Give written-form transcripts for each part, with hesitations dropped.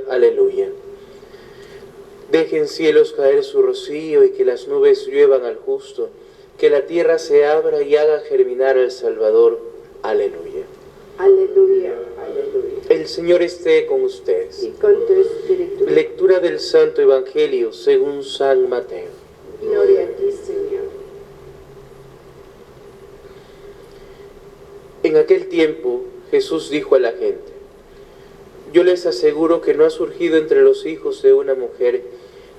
Aleluya. Dejen cielos caer su rocío y que las nubes lluevan al justo, que la tierra se abra y haga germinar al Salvador. Aleluya. Aleluya, aleluya. El Señor esté con ustedes. Y con tu espíritu. Lectura del Santo Evangelio según San Mateo. Gloria a ti, Señor. En aquel tiempo Jesús dijo a la gente: yo les aseguro que no ha surgido entre los hijos de una mujer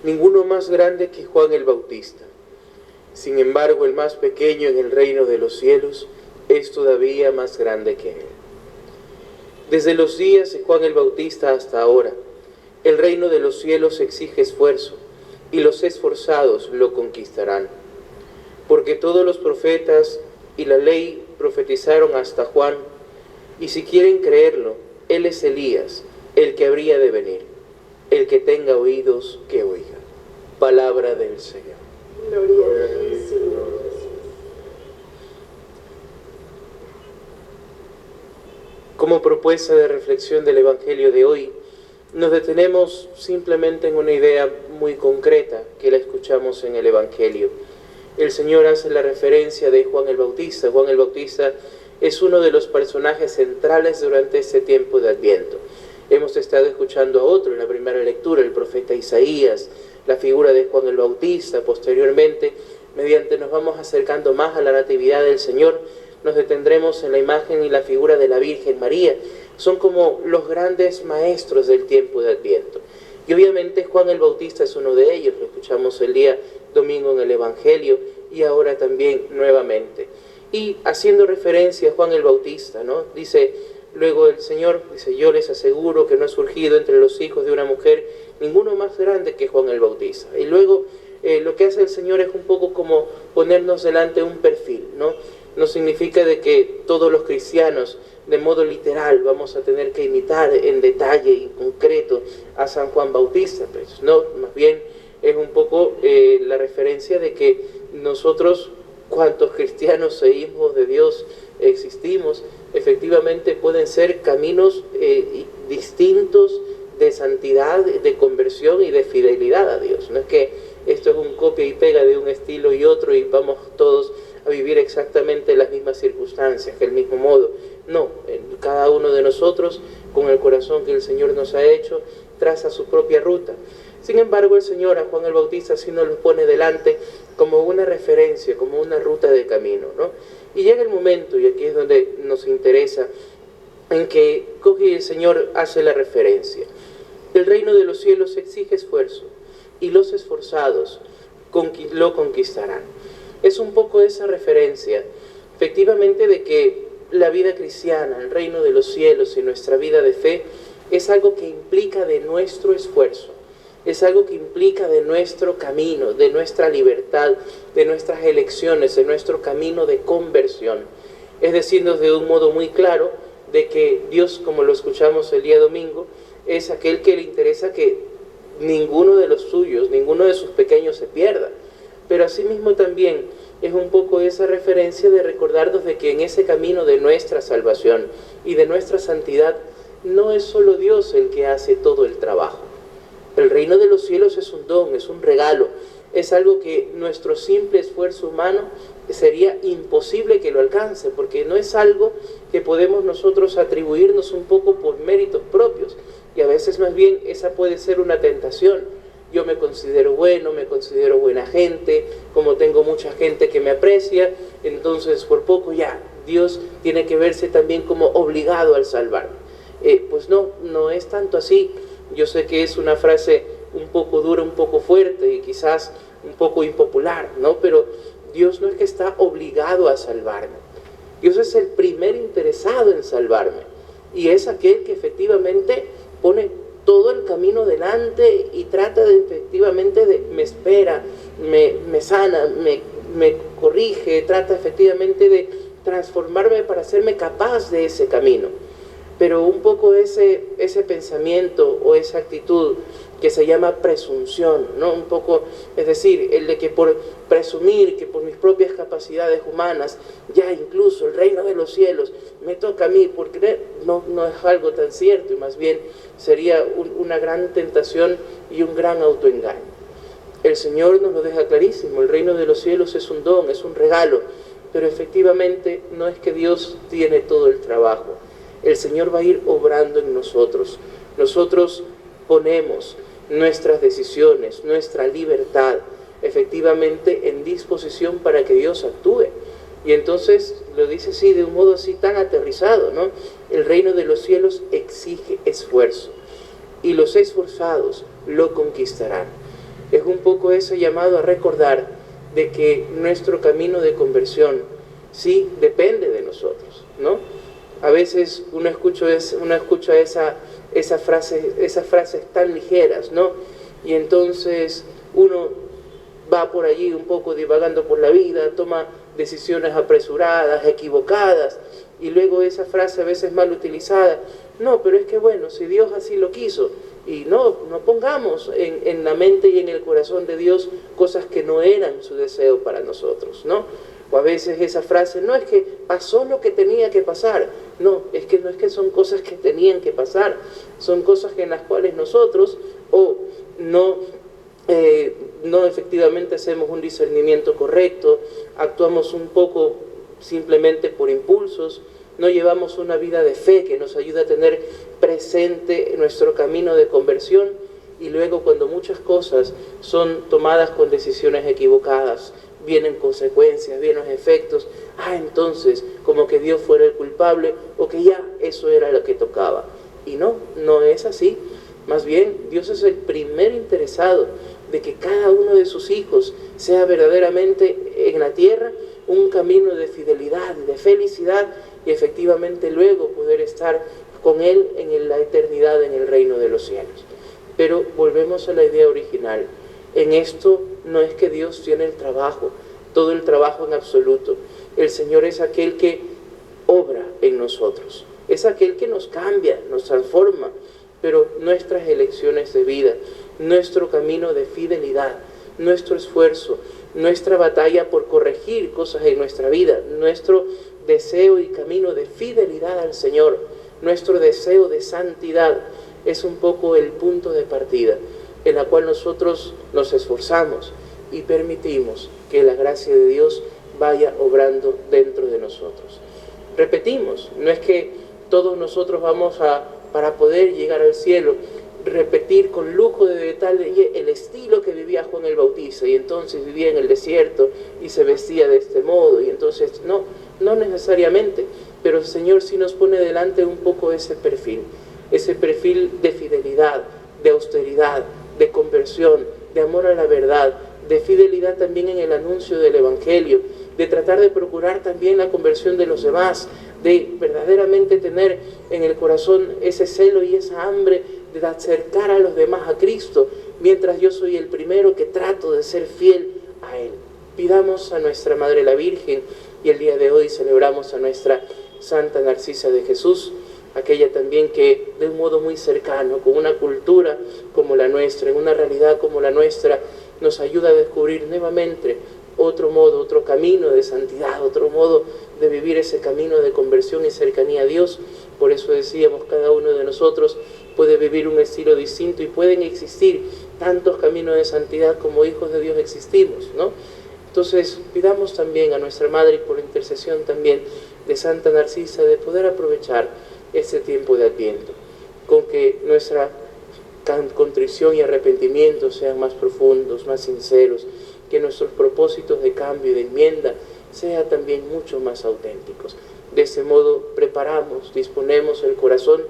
ninguno más grande que Juan el Bautista. Sin embargo, el más pequeño en el reino de los cielos es todavía más grande que él. Desde los días de Juan el Bautista hasta ahora, el reino de los cielos exige esfuerzo, y los esforzados lo conquistarán. Porque todos los profetas y la ley profetizaron hasta Juan, y si quieren creerlo, él es Elías, el que habría de venir. El que tenga oídos, que oiga. Palabra del Señor. Gloria a ti, Señor Jesús. Como propuesta de reflexión del Evangelio de hoy, nos detenemos simplemente en una idea muy concreta que la escuchamos en el Evangelio. El Señor hace la referencia de Juan el Bautista. Juan el Bautista es uno de los personajes centrales durante este tiempo de Adviento. Hemos estado escuchando a otro en la primera lectura, el profeta Isaías, la figura de Juan el Bautista. Posteriormente, mediante nos vamos acercando más a la Natividad del Señor, nos detendremos en la imagen y la figura de la Virgen María. Son como los grandes maestros del tiempo de Adviento. Y obviamente Juan el Bautista es uno de ellos, lo escuchamos el día domingo en el Evangelio y ahora también nuevamente. Y haciendo referencia a Juan el Bautista, ¿no? Dice luego el Señor, dice: yo les aseguro que no ha surgido entre los hijos de una mujer ninguno más grande que Juan el Bautista. Y luego lo que hace el Señor es un poco como ponernos delante un perfil, ¿no? No significa de que todos los cristianos de modo literal vamos a tener que imitar en detalle y concreto a San Juan Bautista, pues no, más bien es un poco la referencia de que nosotros, cuantos cristianos e hijos de Dios existimos, efectivamente pueden ser caminos distintos de santidad, de conversión y de fidelidad a Dios. No es que esto es un copia y pega de un estilo y otro y vamos todos a vivir exactamente las mismas circunstancias, del mismo modo. No, cada uno de nosotros, con el corazón que el Señor nos ha hecho, traza su propia ruta. Sin embargo, el Señor a Juan el Bautista sí nos lo pone delante como una referencia, como una ruta de camino, ¿no? Y llega el momento, y aquí es donde nos interesa, en que coge el Señor hace la referencia. El reino de los cielos exige esfuerzo, y los esforzados lo conquistarán. Es un poco esa referencia, efectivamente, de que la vida cristiana, el reino de los cielos y nuestra vida de fe es algo que implica de nuestro esfuerzo, es algo que implica de nuestro camino, de nuestra libertad, de nuestras elecciones, de nuestro camino de conversión. Es decirnos de un modo muy claro de que Dios, como lo escuchamos el día domingo, es aquel que le interesa que ninguno de los suyos, ninguno de sus pequeños se pierda. Pero asimismo también es un poco esa referencia de recordarnos de que en ese camino de nuestra salvación y de nuestra santidad no es solo Dios el que hace todo el trabajo. El reino de los cielos es un don, es un regalo, es algo que nuestro simple esfuerzo humano sería imposible que lo alcance, porque no es algo que podemos nosotros atribuirnos un poco por méritos propios, y a veces más bien esa puede ser una tentación. Yo me considero bueno, me considero buena gente, como tengo mucha gente que me aprecia, entonces por poco ya Dios tiene que verse también como obligado al salvarme. Pues no es tanto así. Yo sé que es una frase un poco dura, un poco fuerte y quizás un poco impopular, ¿no? Pero Dios no es que está obligado a salvarme. Dios es el primer interesado en salvarme y es aquel que efectivamente pone todo el camino delante y trata de efectivamente me espera, me sana, me corrige, trata efectivamente de transformarme para hacerme capaz de ese camino. pero un poco ese pensamiento o esa actitud que se llama presunción, ¿no? Un poco, es decir, el de que por presumir que por mis propias capacidades humanas, ya incluso el reino de los cielos me toca a mí por creer, no es algo tan cierto, y más bien sería una gran tentación y un gran autoengaño. El Señor nos lo deja clarísimo, el reino de los cielos es un don, es un regalo, pero efectivamente no es que Dios tiene todo el trabajo. El Señor va a ir obrando en nosotros. Nosotros ponemos nuestras decisiones, nuestra libertad, efectivamente en disposición para que Dios actúe. Y entonces lo dice así, de un modo así tan aterrizado, ¿no? El reino de los cielos exige esfuerzo, y los esforzados lo conquistarán. Es un poco ese llamado a recordar de que nuestro camino de conversión sí depende de nosotros, ¿no? A veces uno escucha esas frases tan ligeras, ¿no? Y entonces uno va por allí un poco divagando por la vida, toma decisiones apresuradas, equivocadas, y luego esa frase a veces mal utilizada, no, pero es que bueno, si Dios así lo quiso, y no pongamos en la mente y en el corazón de Dios cosas que no eran su deseo para nosotros, ¿no? O a veces esa frase, no es que pasó lo que tenía que pasar, no es que son cosas que tenían que pasar, son cosas en las cuales nosotros no efectivamente hacemos un discernimiento correcto, actuamos un poco simplemente por impulsos, no llevamos una vida de fe que nos ayuda a tener presente nuestro camino de conversión, y luego cuando muchas cosas son tomadas con decisiones equivocadas, vienen consecuencias, vienen efectos, entonces como que Dios fuera el culpable o que ya eso era lo que tocaba. Y no es así. Más bien, Dios es el primer interesado de que cada uno de sus hijos sea verdaderamente en la tierra un camino de fidelidad, de felicidad, y efectivamente luego poder estar con Él en la eternidad en el reino de los cielos. Pero volvemos a la idea original. En esto no es que Dios tiene el trabajo, todo el trabajo en absoluto. El Señor es aquel que obra en nosotros, es aquel que nos cambia, nos transforma, pero nuestras elecciones de vida, nuestro camino de fidelidad, nuestro esfuerzo, nuestra batalla por corregir cosas en nuestra vida, nuestro deseo y camino de fidelidad al Señor, nuestro deseo de santidad, es un poco el punto de partida en la cual nosotros nos esforzamos y permitimos que la gracia de Dios vaya obrando dentro de nosotros. Repetimos, no es que todos nosotros vamos para poder llegar al cielo, repetir con lujo de detalle el estilo que vivía Juan el Bautista, y entonces vivía en el desierto y se vestía de este modo, y entonces no necesariamente, pero el Señor sí nos pone delante un poco ese perfil de fidelidad, de austeridad, de conversión, de amor a la verdad, de fidelidad también en el anuncio del Evangelio, de tratar de procurar también la conversión de los demás, de verdaderamente tener en el corazón ese celo y esa hambre de acercar a los demás a Cristo, mientras yo soy el primero que trato de ser fiel a Él. Pidamos a nuestra Madre la Virgen, y el día de hoy celebramos a nuestra Santa Narcisa de Jesús, aquella también que de un modo muy cercano, con una cultura como la nuestra, en una realidad como la nuestra, nos ayuda a descubrir nuevamente otro modo, otro camino de santidad, otro modo de vivir ese camino de conversión y cercanía a Dios. Por eso decíamos, cada uno de nosotros puede vivir un estilo distinto y pueden existir tantos caminos de santidad como hijos de Dios existimos, ¿no? Entonces pidamos también a nuestra Madre, y por intercesión también de Santa Narcisa, de poder aprovechar este tiempo de Adviento, con que nuestra contrición y arrepentimiento sean más profundos, más sinceros, que nuestros propósitos de cambio y de enmienda sean también mucho más auténticos. De este modo disponemos el corazón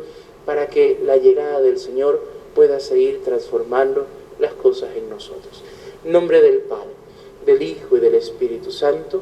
para que la llegada del Señor pueda seguir transformando las cosas en nosotros. En nombre del Padre, del Hijo y del Espíritu Santo.